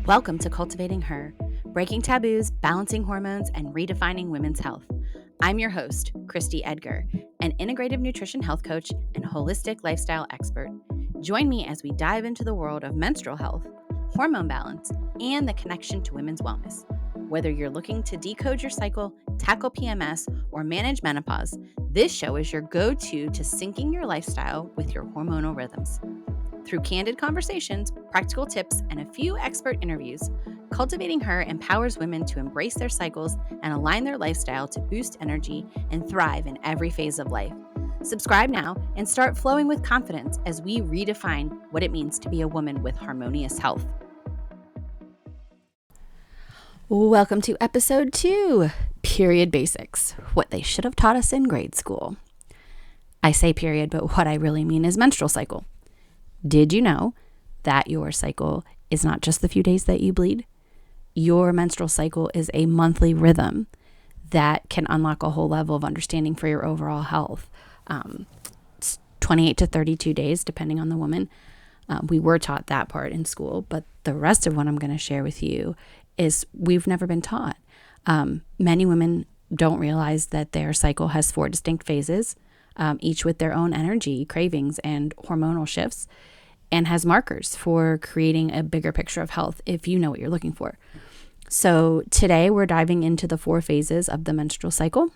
Welcome to Cultivating Her, breaking taboos, balancing hormones, and redefining women's health. I'm your host, Christy Edgar, an integrative nutrition health coach and holistic lifestyle expert. Join me as we dive into the world of menstrual health, hormone balance, and the connection to women's wellness. Whether you're looking to decode your cycle, tackle PMS, or manage menopause, this show is your go-to to syncing your lifestyle with your hormonal rhythms. Through candid conversations, practical tips, and a few expert interviews, Cultivating Her empowers women to embrace their cycles and align their lifestyle to boost energy and thrive in every phase of life. Subscribe now and start flowing with confidence as we redefine what it means to be a woman with harmonious health. Welcome to episode 2, Period Basics, what they should have taught us in grade school. I say period, but what I really mean is menstrual cycle. Did you know that your cycle is not just the few days that you bleed? Your menstrual cycle is a monthly rhythm that can unlock a whole level of understanding for your overall health. 28 to 32 days, depending on the woman. We were taught that part in school, but the rest of what I'm going to share with you is we've never been taught. Many women don't realize that their cycle has 4 distinct phases, each with their own energy, cravings, and hormonal shifts, and has markers for creating a bigger picture of health if you know what you're looking for. So today we're diving into the 4 phases of the menstrual cycle,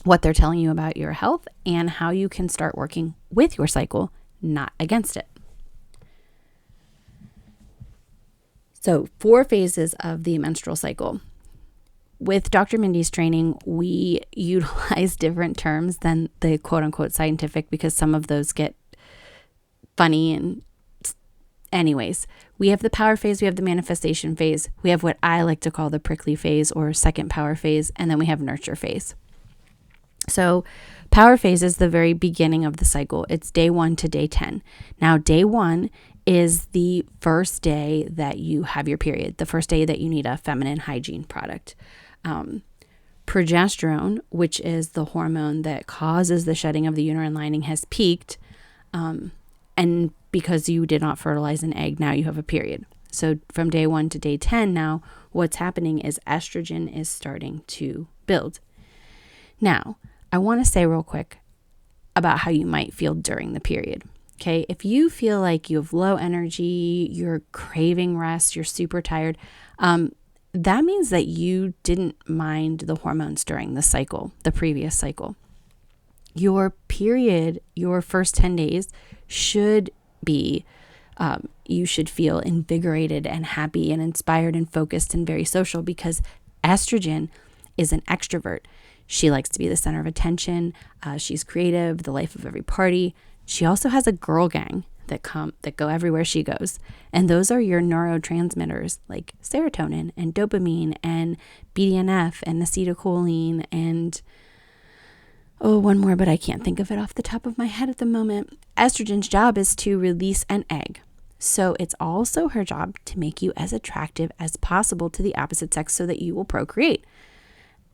what they're telling you about your health, and how you can start working with your cycle, not against it. So 4 phases of the menstrual cycle. With Dr. Mindy's training, we utilize different terms than the quote unquote scientific because some of those get funny. And anyways, we have the power phase, we have the manifestation phase, we have what I like to call the prickly phase or second power phase, and then we have nurture phase. So power phase is the very beginning of the cycle. It's day 1 to day 10. Now, day 1 is the first day that you have your period, the first day that you need a feminine hygiene product. Progesterone, which is the hormone that causes the shedding of the uterine lining, has peaked. And because you did not fertilize an egg, now you have a period. So from day 1 to day 10 now, what's happening is estrogen is starting to build. Now, I want to say real quick about how you might feel during the period. Okay, if you feel like you have low energy, you're craving rest, you're super tired, that means that you didn't mind the hormones during the cycle, the previous cycle. Your period, your first 10 days should be, you should feel invigorated and happy and inspired and focused and very social because estrogen is an extrovert. She likes to be the center of attention. She's creative, the life of every party. She also has a girl gang that go everywhere she goes. And those are your neurotransmitters like serotonin and dopamine and BDNF and acetylcholine and one more, but I can't think of it off the top of my head at the moment. Estrogen's job is to release an egg. So it's also her job to make you as attractive as possible to the opposite sex so that you will procreate.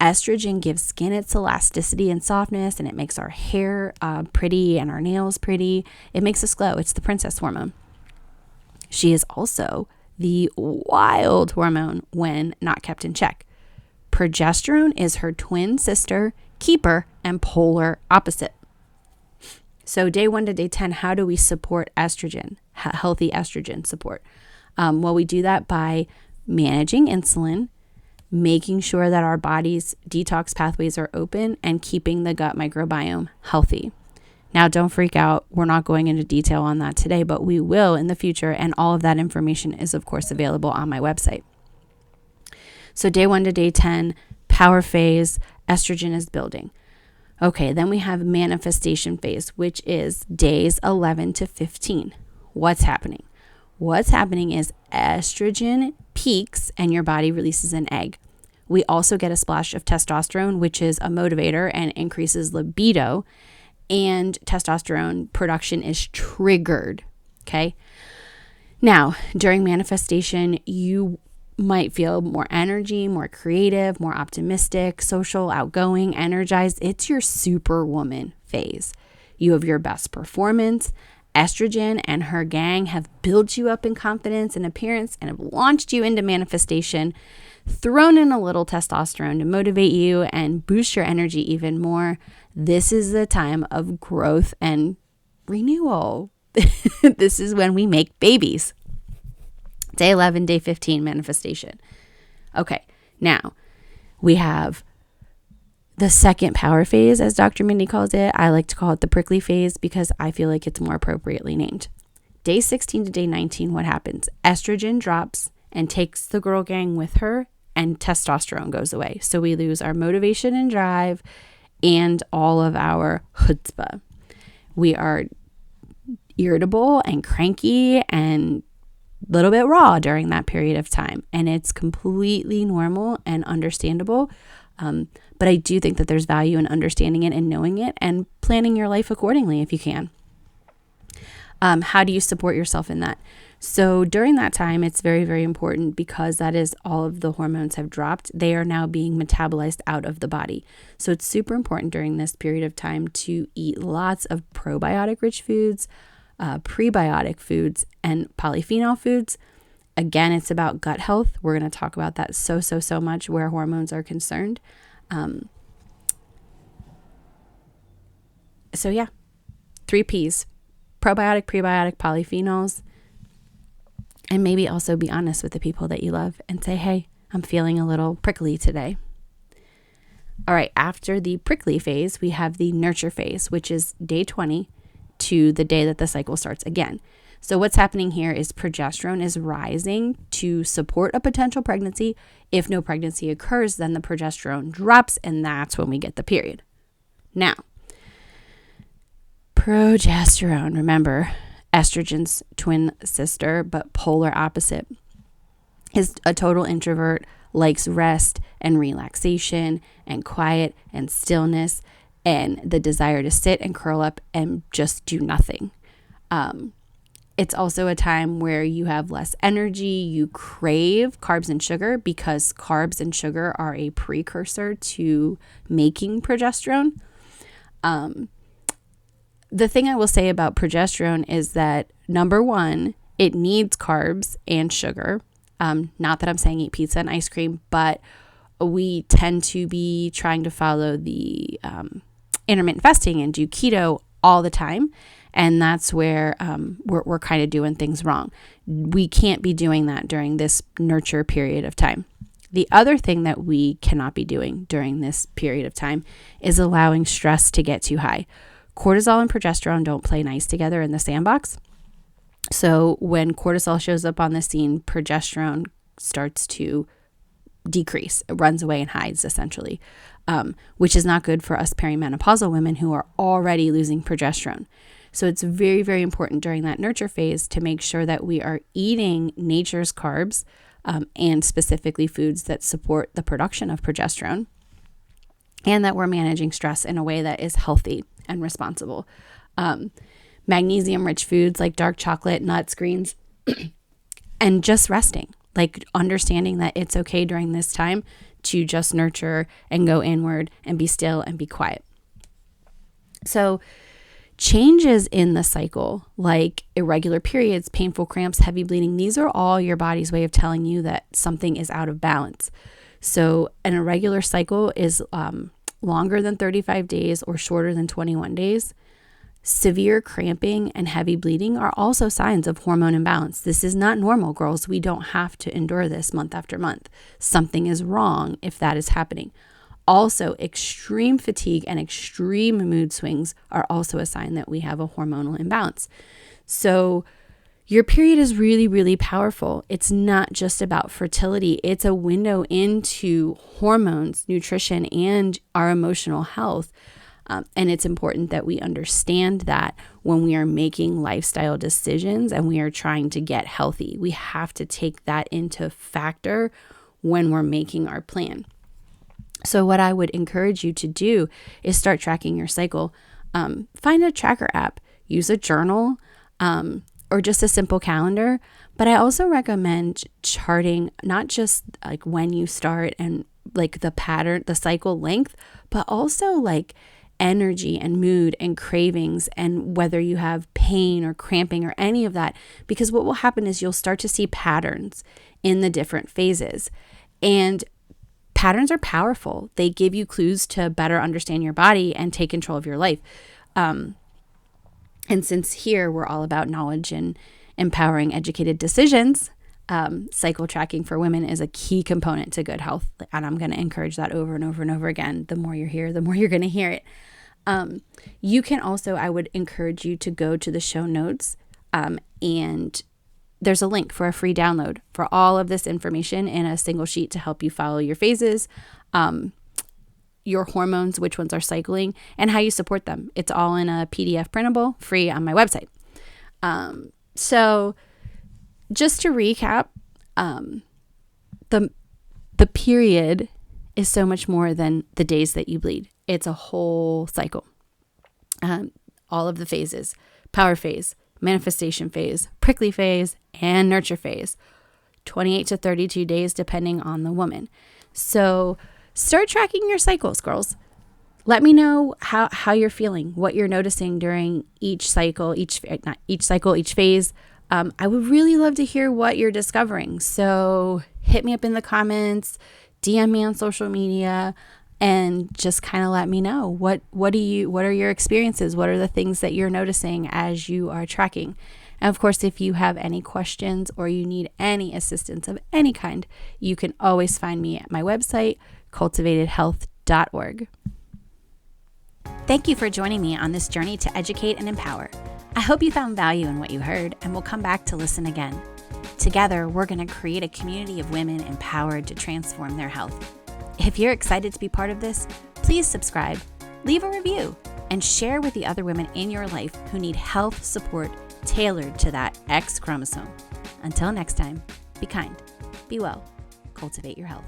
Estrogen gives skin its elasticity and softness, and it makes our hair pretty and our nails pretty. It makes us glow. It's the princess hormone. She is also the wild hormone when not kept in check. Progesterone is her twin sister, keeper, and polar opposite. So day 1 to day 10, how do we support estrogen, healthy estrogen support? Well, we do that by managing insulin, making sure that our body's detox pathways are open, and keeping the gut microbiome healthy. Now, don't freak out. We're not going into detail on that today, but we will in the future. And all of that information is, of course, available on my website. So day 1 to day 10, power phase, estrogen is building. Okay, then we have manifestation phase, which is days 11 to 15. What's happening? What's happening is estrogen peaks and your body releases an egg. We also get a splash of testosterone, which is a motivator and increases libido, and testosterone production is triggered. Okay. Now, during manifestation, you might feel more energy, more creative, more optimistic, social, outgoing, energized. It's your superwoman phase. You have your best performance, Estrogen and her gang have built you up in confidence and appearance and have launched you into manifestation, thrown in a little testosterone to motivate you and boost your energy even more. This is the time of growth and renewal. This is when we make babies. Day 11, day 15, manifestation. Okay, now we have the second power phase, as Dr. Mindy calls it. I like to call it the prickly phase because I feel like it's more appropriately named. Day 16 to day 19, what happens? Estrogen drops and takes the girl gang with her, and testosterone goes away. So we lose our motivation and drive and all of our chutzpah. We are irritable and cranky and a little bit raw during that period of time. And it's completely normal and understandable. But I do think that there's value in understanding it and knowing it and planning your life accordingly if you can. How do you support yourself in that? So during that time, it's very, very important because that is all of the hormones have dropped. They are now being metabolized out of the body. So it's super important during this period of time to eat lots of probiotic-rich foods, prebiotic foods, and polyphenol foods. Again, it's about gut health. We're going to talk about that so much where hormones are concerned. So yeah, 3 Ps, probiotic, prebiotic, polyphenols, and maybe also be honest with the people that you love and say, hey, I'm feeling a little prickly today. All right, after the prickly phase, we have the nurture phase, which is day 20 to the day that the cycle starts again. So what's happening here is progesterone is rising to support a potential pregnancy. If no pregnancy occurs, then the progesterone drops, and that's when we get the period. Now, progesterone, remember, estrogen's twin sister, but polar opposite, is a total introvert, likes rest and relaxation and quiet and stillness and the desire to sit and curl up and just do nothing. It's also a time where you have less energy, you crave carbs and sugar because carbs and sugar are a precursor to making progesterone. The thing I will say about progesterone is that, number one, it needs carbs and sugar. Not that I'm saying eat pizza and ice cream, but we tend to be trying to follow the intermittent fasting and do keto all the time. And that's where we're kind of doing things wrong. We can't be doing that during this nurture period of time. The other thing that we cannot be doing during this period of time is allowing stress to get too high. Cortisol and progesterone don't play nice together in the sandbox. So when cortisol shows up on the scene, progesterone starts to decrease. It runs away and hides, essentially, which is not good for us perimenopausal women who are already losing progesterone. So it's very, very important during that nurture phase to make sure that we are eating nature's carbs and specifically foods that support the production of progesterone, and that we're managing stress in a way that is healthy and responsible. Magnesium-rich foods like dark chocolate, nuts, greens, and just resting, like understanding that it's okay during this time to just nurture and go inward and be still and be quiet. So changes in the cycle, like irregular periods, painful cramps, heavy bleeding, these are all your body's way of telling you that something is out of balance. So an irregular cycle is longer than 35 days or shorter than 21 days. Severe cramping and heavy bleeding are also signs of hormone imbalance. This is not normal, girls. We don't have to endure this month after month. Something is wrong if that is happening. Also, extreme fatigue and extreme mood swings are also a sign that we have a hormonal imbalance. So your period is really, really powerful. It's not just about fertility. It's a window into hormones, nutrition, and our emotional health. And it's important that we understand that when we are making lifestyle decisions and we are trying to get healthy. We have to take that into factor when we're making our plan. So what I would encourage you to do is start tracking your cycle. Find a tracker app, use a journal, or just a simple calendar. But I also recommend charting not just like when you start and like the pattern, the cycle length, but also like energy and mood and cravings, and whether you have pain or cramping or any of that. Because what will happen is you'll start to see patterns in the different phases. And patterns are powerful. They give you clues to better understand your body and take control of your life. And since here we're all about knowledge and empowering educated decisions, cycle tracking for women is a key component to good health. And I'm going to encourage that over and over and over again. The more you're here, the more you're going to hear it. You can also, I would encourage you to go to the show notes, and there's a link for a free download for all of this information in a single sheet to help you follow your phases, your hormones, which ones are cycling, and how you support them. It's all in a PDF printable, free on my website. So just to recap, the period is so much more than the days that you bleed. It's a whole cycle. All of the phases: power phase, manifestation phase, prickly phase, and nurture phase. 28 to 32 days depending on the woman. So start tracking your cycles, girls. Let me know how you're feeling, what you're noticing during each cycle, each phase. I would really love to hear what you're discovering. So hit me up in the comments, DM me on social media, and just kind of let me know what are your experiences? What are the things that you're noticing as you are tracking? And of course, if you have any questions or you need any assistance of any kind, you can always find me at my website, cultivatedhealth.org. Thank you for joining me on this journey to educate and empower. I hope you found value in what you heard and will come back to listen again. Together, we're going to create a community of women empowered to transform their health. If you're excited to be part of this, please subscribe, leave a review, and share with the other women in your life who need health support tailored to that X chromosome. Until next time, be kind, be well, cultivate your health.